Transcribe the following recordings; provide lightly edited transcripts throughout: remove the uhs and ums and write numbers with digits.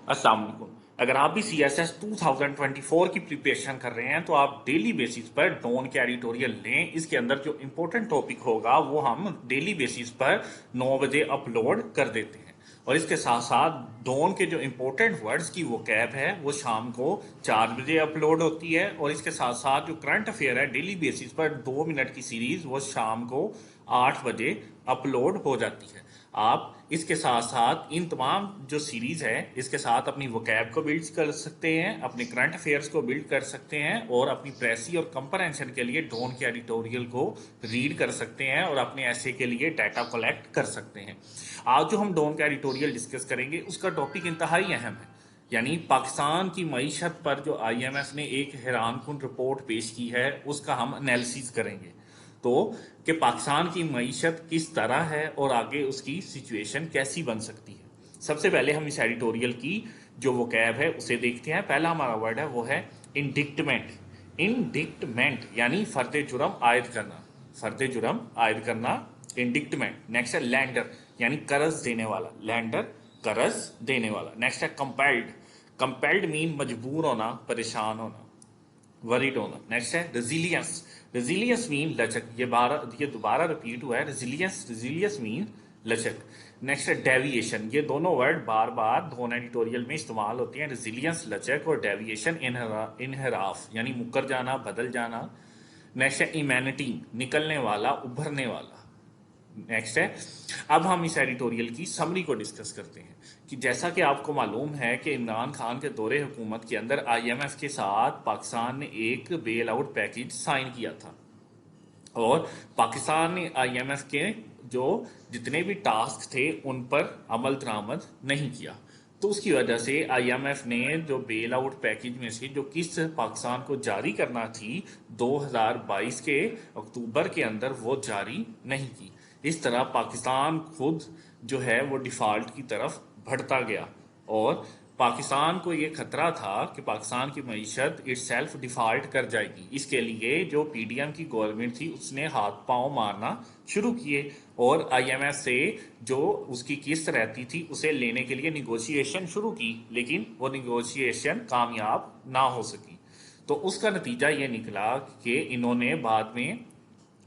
अस्सलाम वालेकुम। अगर आप भी CSS 2024 की प्रिपरेशन कर रहे हैं तो आप डेली बेसिस पर डॉन के एडिटोरियल लें। इसके अंदर जो इम्पोर्टेंट टॉपिक होगा वो हम डेली बेसिस पर 9 बजे अपलोड कर देते हैं। और इसके साथ साथ डॉन के जो इम्पोर्टेंट वर्ड्स की वो कैप है वो शाम को 4 बजे अपलोड होती है। और इसके साथ साथ जो करंट अफेयर है डेली बेसिस पर 2 मिनट की सीरीज वो शाम को 8 बजे अपलोड हो जाती है। आप इसके साथ साथ इन तमाम जो सीरीज है इसके साथ अपनी वोकैब को बिल्ड कर सकते हैं, अपने करंट अफेयर्स को बिल्ड कर सकते हैं और अपनी प्रेसी और कंपरेंशन के लिए डॉन के एडिटोरियल को रीड कर सकते हैं और अपने ऐसे के लिए डाटा कलेक्ट कर सकते हैं। आज जो हम डॉन का एडिटोरियल डिस्कस करेंगे उसका टॉपिक इंतहाई अहम है, यानी पाकिस्तान की मईशत पर जो IMF ने एक हैरानकुन रिपोर्ट पेश की है उसका हम एनालिसिस करेंगे। तो कि पाकिस्तान की मईशत किस तरह है और आगे उसकी सिचुएशन कैसी बन सकती है। सबसे पहले हम इस एडिटोरियल की जो वोकैब है उसे देखते हैं। पहला हमारा वर्ड है वो है इंडिक्टमेंट। इंडिक्टमेंट यानी फर्द जुर्म आयद करना, फर्द जुर्म आयद करना, इंडिक्टमेंट। नेक्स्ट है लैंडर यानी कर्ज देने वाला, लैंडर कर्ज देने वाला। नेक्स्ट है कंपेल्ड, कंपेल्ड मीन मजबूर होना, परेशान होना, वरीड होना। नेक्स्ट है रेजिलियंस, रेजिलियंस मीन लचक, ये दोबारा रिपीट हुआ है, रेजिलियंस, रेजिलियंस मीन लचक। नेक्स्ट है डेविएशन, ये दोनों वर्ड बार बार दोनों एडिटोरियल में इस्तेमाल होते हैं, रेजिलियंस लचक और डेविएशन इनहराफ यानी मुकर जाना, बदल जाना। नेक्स्ट है इम्यूनिटी, निकलने वाला, उभरने वाला। नेक्स्ट है, अब हम इस एडिटोरियल की समरी को डिस्कस करते हैं कि जैसा कि आपको मालूम है कि इमरान खान के दौरे हुकूमत के अंदर IMF के साथ पाकिस्तान ने एक बेल आउट पैकेज साइन किया था और पाकिस्तान ने IMF के जो जितने भी टास्क थे उन पर अमल दरामद नहीं किया। तो उसकी वजह से IMF ने जो बेल आउट पैकेज में से जो किस्त पाकिस्तान को जारी करना थी 2022 के अक्टूबर के अंदर वो जारी नहीं की। इस तरह पाकिस्तान खुद जो है वो डिफॉल्ट की तरफ बढ़ता गया और पाकिस्तान को ये खतरा था कि पाकिस्तान की मईशत इट्स सेल्फ डिफॉल्ट कर जाएगी। इसके लिए जो PDM की गवर्नमेंट थी उसने हाथ पांव मारना शुरू किए और IMF से जो उसकी किस्त रहती थी उसे लेने के लिए निगोशिएशन शुरू की, लेकिन वो निगोशिएशन कामयाब ना हो सकी। तो उसका नतीजा ये निकला कि इन्होंने बाद में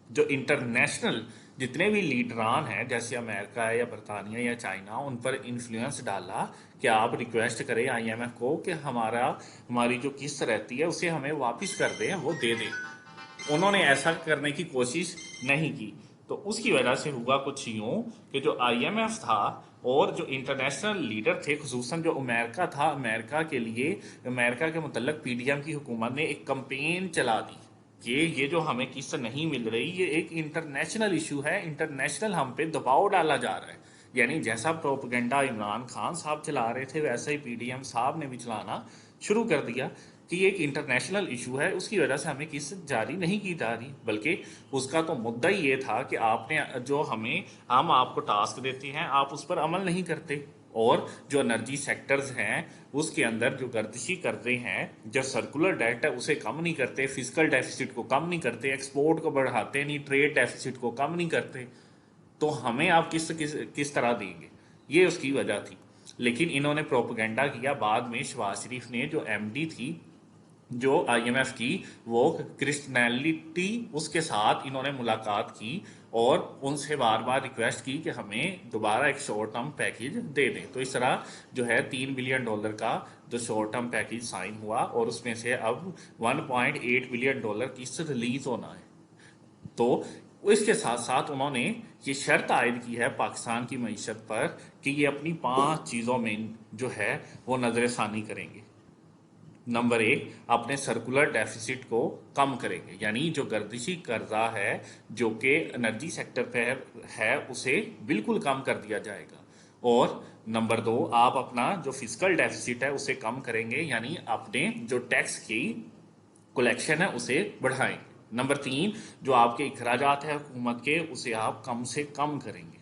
जो इंटरनेशनल जितने भी लीडरान हैं जैसे अमेरिका है या बरतानिया या चाइना, उन पर इन्फ्लुएंस डाला कि आप रिक्वेस्ट करें IMF को कि हमारी जो किस्त रहती है उसे हमें वापस कर दें, वो दे दें। उन्होंने ऐसा करने की कोशिश नहीं की। तो उसकी वजह से हुआ कुछ यूं कि जो IMF था और जो इंटरनेशनल लीडर थे, खुसूसन जो अमेरिका था, अमेरिका के लिए अमेरिका के मुतल्लक PDM की हुकूमत ने एक कंपेन चला दी कि ये जो हमें किस्त नहीं मिल रही ये एक इंटरनेशनल इशू है, इंटरनेशनल हम पे दबाव डाला जा रहा है। यानी जैसा प्रोपेगेंडा इमरान खान साहब चला रहे थे वैसा ही PDM साहब ने भी चलाना शुरू कर दिया कि ये एक इंटरनेशनल इशू है, उसकी वजह से हमें किस्त जारी नहीं की जा रही। बल्कि उसका तो मुद्दा ही ये था कि आपने जो हम आपको टास्क देते हैं आप उस पर अमल नहीं करते और जो एनर्जी सेक्टर्स हैं उसके अंदर जो गर्दिशी करते हैं, जो सर्कुलर डेट है उसे कम नहीं करते, फिजिकल डेफिसिट को कम नहीं करते, एक्सपोर्ट को बढ़ाते नहीं, ट्रेड डेफिसिट को कम नहीं करते, तो हमें आप किस तरह देंगे। ये उसकी वजह थी। लेकिन इन्होंने प्रोपेगेंडा किया। बाद में शहबाज शरीफ ने जो MD थी जो IMF की, वो क्रिस्टनैलिटी, उसके साथ इन्होंने मुलाकात की और उनसे बार बार रिक्वेस्ट की कि हमें दोबारा एक शॉर्ट टर्म पैकेज दे दें। तो इस तरह जो है $3 बिलियन का जो शॉर्ट टर्म पैकेज साइन हुआ और उसमें से अब $1.8 बिलियन किस्त रिलीज होना है। तो इसके साथ साथ उन्होंने ये शर्त आयद की है पाकिस्तान की मईशत पर कि ये अपनी 5 चीज़ों में जो है वो नजरसानी करेंगे। नंबर 1, अपने सर्कुलर डेफिसिट को कम करेंगे, यानी जो गर्दिशी कर्जा है जो कि एनर्जी सेक्टर पे है उसे बिल्कुल कम कर दिया जाएगा। और नंबर 2, आप अपना जो फिजिकल डेफिसिट है उसे कम करेंगे, यानी अपने जो टैक्स की कलेक्शन है उसे बढ़ाएंगे। नंबर 3, जो आपके अखराजात है हुकूमत के उसे आप कम से कम करेंगे।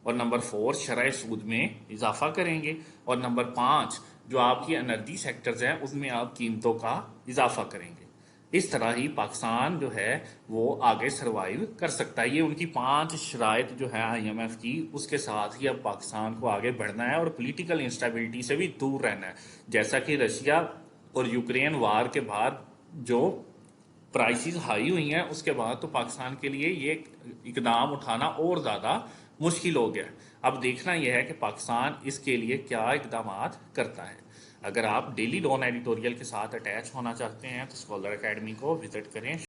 और नंबर 4, शरह सूद में इजाफा करेंगे। और नंबर 5, जो आपकी एनर्जी सेक्टर्स हैं उसमें आप कीमतों का इजाफा करेंगे। اس طرح ہی پاکستان جو ہے وہ آگے سروائیو کر سکتا ہے. یہ ان کی 5 شرائط جو ہے آئی ایم ایف کی، اس کے ساتھ ہی اب پاکستان کو آگے بڑھنا ہے اور پولیٹیکل انسٹیبلٹی سے بھی دور رہنا ہے. جیسا کہ رشیا اور یوکرین وار کے بعد جو پرائسز ہائی ہوئی ہیں، اس کے بعد تو پاکستان کے لیے یہ اقدام اٹھانا اور زیادہ مشکل ہو گیا. اب دیکھنا یہ ہے کہ پاکستان اس کے لیے کیا اقدامات کرتا ہے. اگر آپ ڈیلی ڈون ایڈیٹوریل کے ساتھ اٹیچ ہونا چاہتے ہیں تو اسکالر اکیڈمی کو وزٹ کریں.